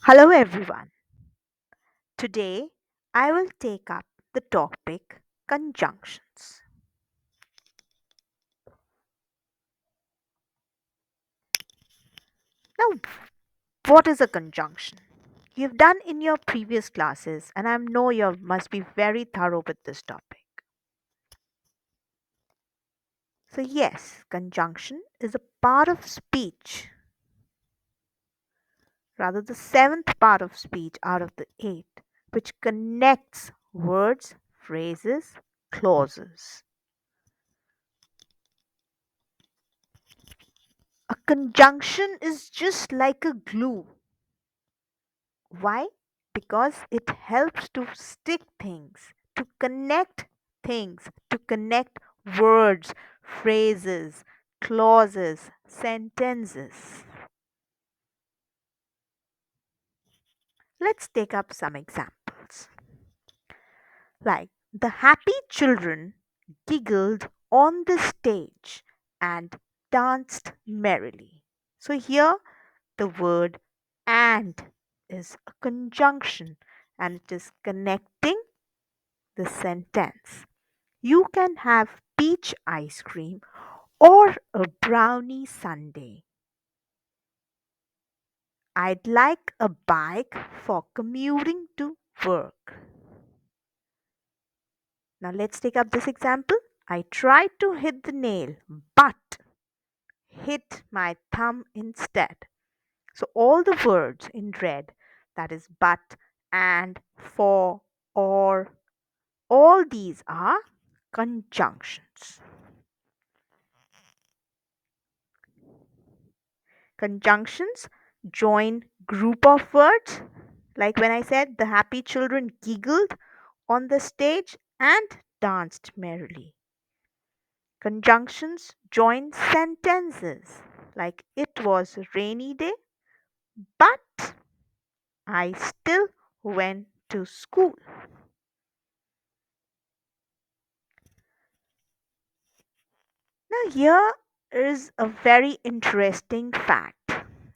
Hello everyone. Today I will take up the topic conjunctions. Now, what is a conjunction? You've done in your previous classes, and I know you must be very thorough with this topic. So, yes, conjunction is a part of speech, rather, the seventh part of speech out of the eight, which connects words, phrases, clauses. A conjunction is just like a glue. Why? Because it helps to stick things, to connect words, phrases, clauses, sentences. Let's take up some examples. Like the happy children giggled on the stage and danced merrily. So here the word and is a conjunction and it is connecting the sentence. You can have peach ice cream or a brownie sundae. I'd like a bike for commuting to work. Now let's take up this example. I tried to hit the nail but hit my thumb instead. So all the words in red, that is but, and, for, or, all these are conjunctions. Conjunctions join group of words, like when I said the happy children giggled on the stage and danced merrily. Conjunctions join sentences, like it was a rainy day but I still went to school. Now here is a very interesting fact,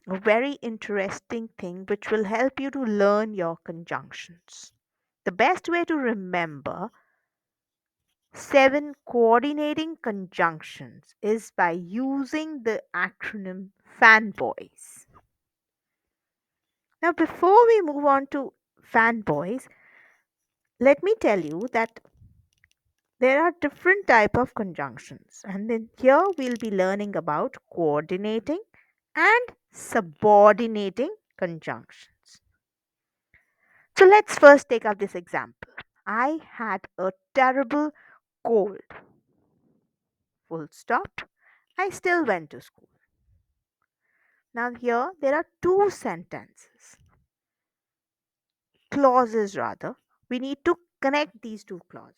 a very interesting thing which will help you to learn your conjunctions. The best way to remember 7 coordinating conjunctions is by using the acronym fanboys. Now, before we move on to fanboys, let me tell you that there are different type of conjunctions and then here we'll be learning about coordinating and subordinating conjunctions. So let's first take up this example. I had a terrible cold. Full stop. I still went to school. Now, here there are two sentences, clauses rather. We need to connect these two clauses.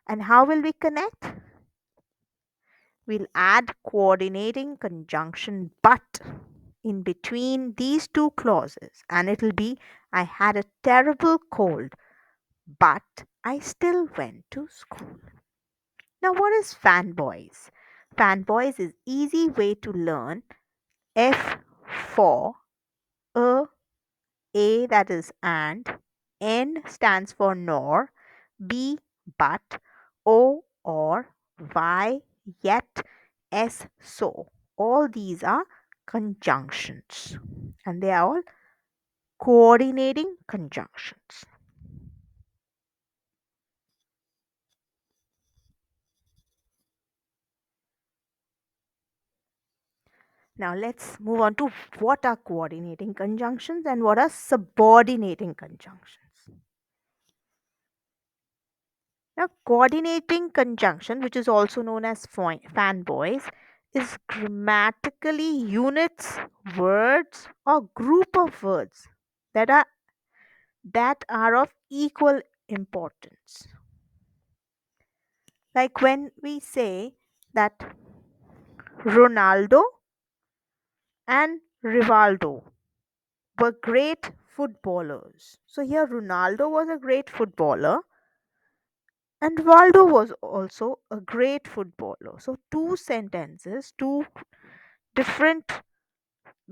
And how will we connect? We'll add coordinating conjunction but in between these two clauses, and it'll be I had a terrible cold, but I still went to school. Now, what is fanboys? Fanboys is easy way to learn F for a that is and, N stands for nor, B but, O or, Y yet, S so. All these are conjunctions and they are all coordinating conjunctions. Now let's move on to what are coordinating conjunctions and what are subordinating conjunctions. Now, coordinating conjunction, which is also known as fanboys, is grammatically units, words, or group of words that are of equal importance. Like when we say that Ronaldo and Rivaldo were great footballers. So here Ronaldo was a great footballer and Rivaldo was also a great footballer. So two sentences, two different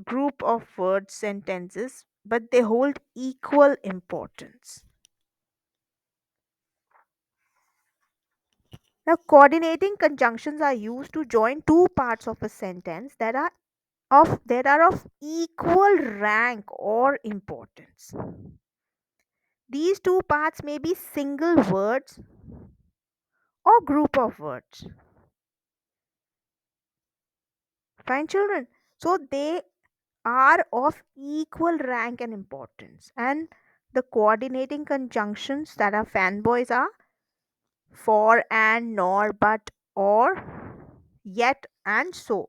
group of word sentences, but they hold equal importance. Now, coordinating conjunctions are used to join two parts of a sentence that are of equal rank or importance. These two parts may be single words or group of words. Fine, children. So they are of equal rank and importance. And the coordinating conjunctions that are fanboys are for, and, nor, but, or, yet, and so.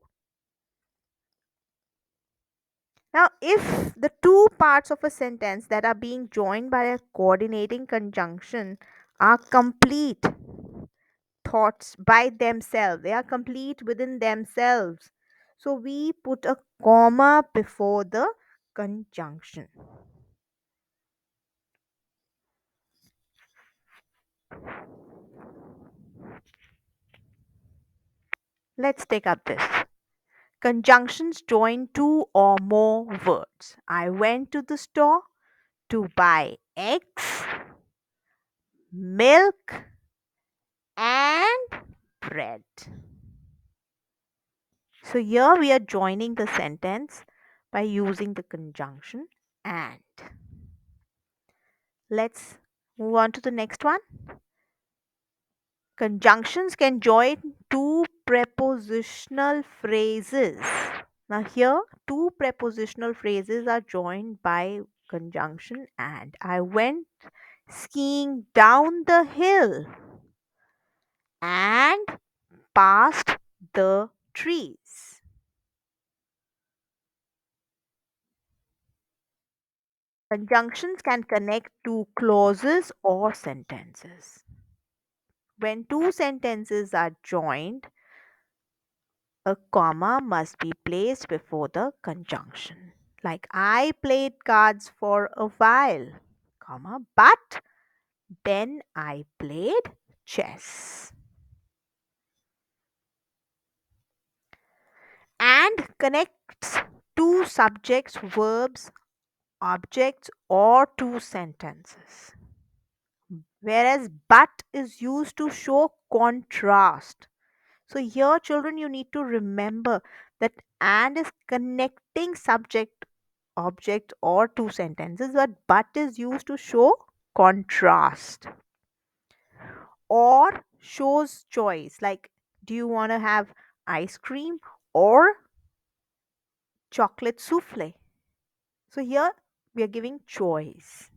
Now, if the two parts of a sentence that are being joined by a coordinating conjunction are complete thoughts by themselves, they are complete within themselves. So, we put a comma before the conjunction. Let's take up this. Conjunctions join two or more words. I went to the store to buy eggs, milk, and bread. So here we are joining the sentence by using the conjunction and. Let's move on to the next one. Conjunctions can join two prepositional phrases. Now, here, two prepositional phrases are joined by conjunction and. I went skiing down the hill and past the trees. Conjunctions can connect two clauses or sentences. When two sentences are joined, a comma must be placed before the conjunction. Like I played cards for a while, comma, but then I played chess. And connects two subjects, verbs, objects, or two sentences. Whereas but is used to show contrast. So here, children, you need to remember that and is connecting subject, object, or two sentences, but is used to show contrast or shows choice. Like, do you want to have ice cream or chocolate souffle? So here we are giving choice.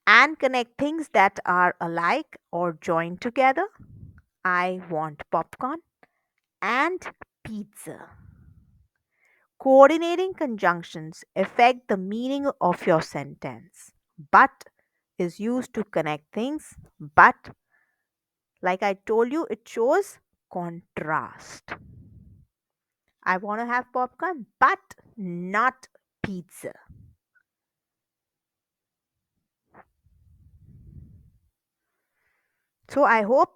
And connect things that are alike or joined together. I want popcorn and pizza. Coordinating conjunctions affect the meaning of your sentence. But is used to connect things, but like I told you, it shows contrast. I want to have popcorn, but not pizza. So I hope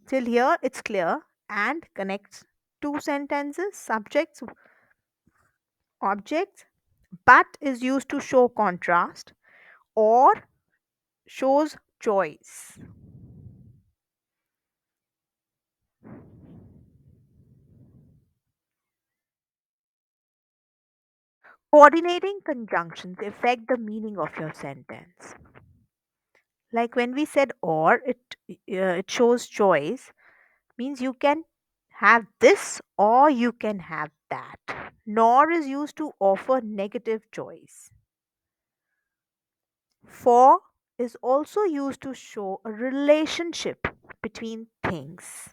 till here it's clear and connects two sentences, subjects, objects, but is used to show contrast or shows choice. Coordinating conjunctions affect the meaning of your sentence. Like when we said or, it shows choice, means you can have this or you can have that. Nor is used to offer negative choice. For is also used to show a relationship between things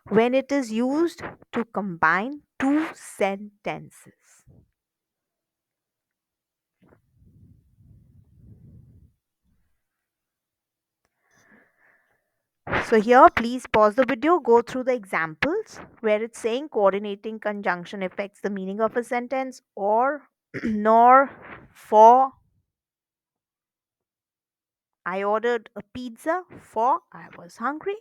when it is used to combine two sentences. So here, please pause the video, go through the examples where it's saying coordinating conjunction affects the meaning of a sentence or nor for I ordered a pizza for I was hungry.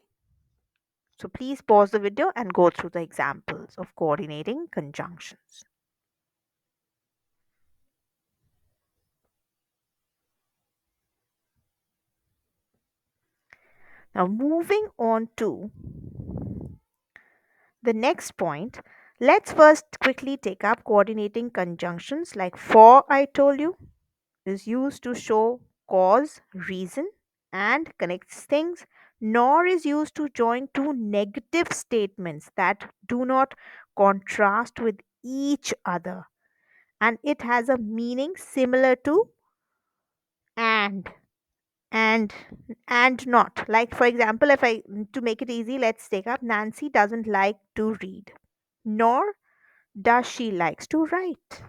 So please pause the video and go through the examples of coordinating conjunctions. Now, moving on to the next point, let's first quickly take up coordinating conjunctions like for, I told you, is used to show cause, reason, and connects things, nor is used to join two negative statements that do not contrast with each other. And it has a meaning similar to and and and not. Like for example, if I to make it easy, let's take up Nancy doesn't like to read, nor does she likes to write.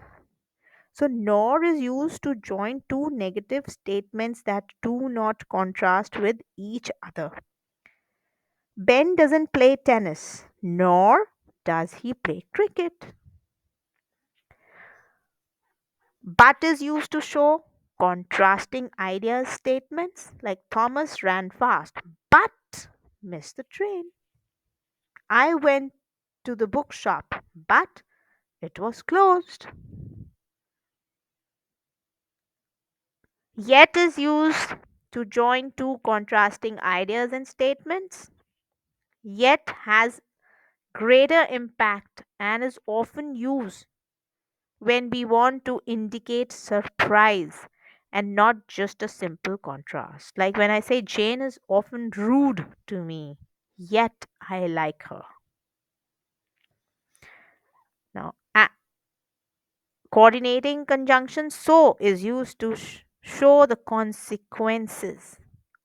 So, nor is used to join two negative statements that do not contrast with each other. Ben doesn't play tennis, nor does he play cricket. But is used to show contrasting ideas statements like Thomas ran fast but missed the train. I went to the bookshop but it was closed. Yet is used to join two contrasting ideas and statements, yet has greater impact and is often used when we want to indicate surprise and not just a simple contrast. Like when I say Jane is often rude to me, yet I like her. Now, coordinating conjunction so is used to show the consequences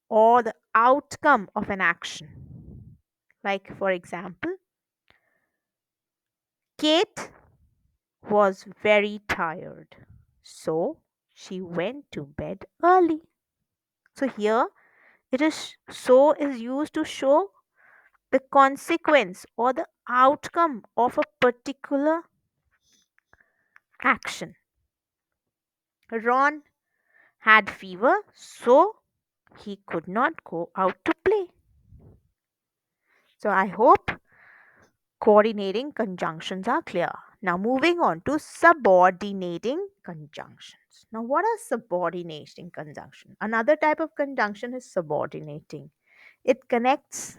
or the outcome of an action. Like, for example, Kate was very tired, so she went to bed early. So, here it is so is used to show the consequence or the outcome of a particular action. Ron had fever, so he could not go out to play. So, I hope coordinating conjunctions are clear. Now, moving on to subordinating conjunctions. Now, what are subordinating conjunctions? Another type of conjunction is subordinating. It connects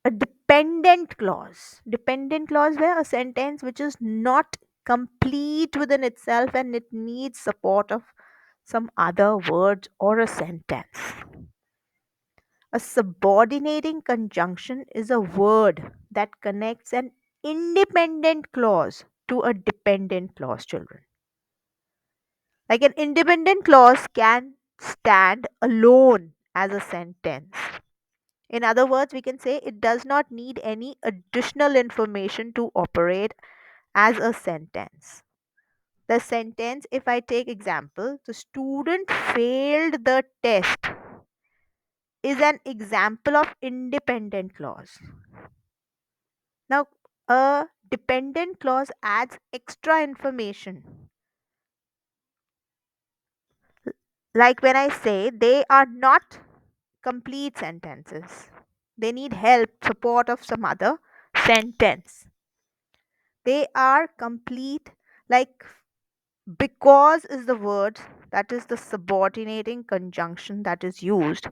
a dependent clause. Dependent clause where a sentence which is not complete within itself and it needs support of some other word or a sentence. A subordinating conjunction is a word that connects an independent clause to a dependent clause, children. Like an independent clause can stand alone as a sentence. In other words, we can say it does not need any additional information to operate as a sentence. The sentence, if I take example, the student failed the test is an example of independent clause. Now, a dependent clause adds extra information. Like when I say they are not complete sentences, they need help, support of some other sentence. They are complete, like because is the word that is the subordinating conjunction that is used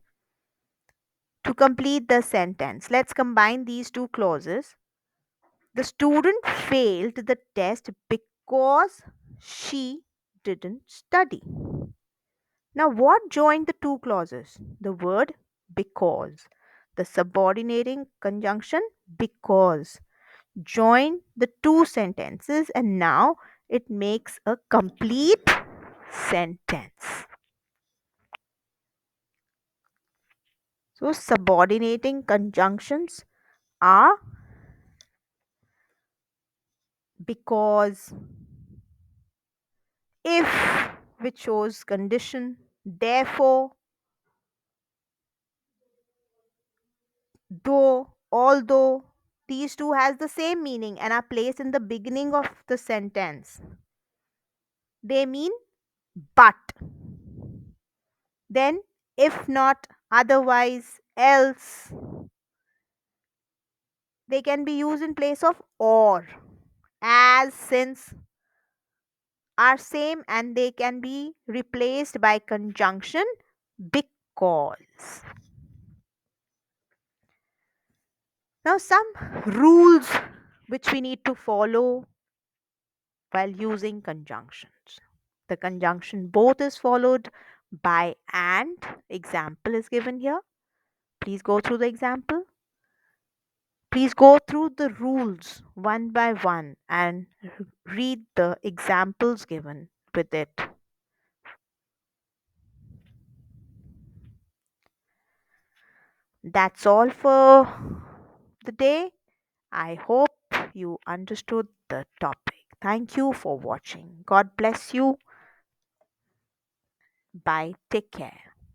to complete the sentence. Let's combine these two clauses. The student failed the test because she didn't study. Now, what joined the two clauses? The word because. The subordinating conjunction because join the two sentences and now it makes a complete sentence. So, subordinating conjunctions are because, if, which shows condition, therefore, though, although, these two has the same meaning and are placed in the beginning of the sentence. They mean but, then, if not, otherwise, else. They can be used in place of or, as, since are same, and they can be replaced by conjunction because. Now, some rules which we need to follow while using conjunctions. The conjunction both is followed by and. Example is given here. Please go through the example. Please go through the rules one by one and read the examples given with it. That's all for the day. I hope you understood the topic. Thank you for watching. God bless you. Bye. Take care.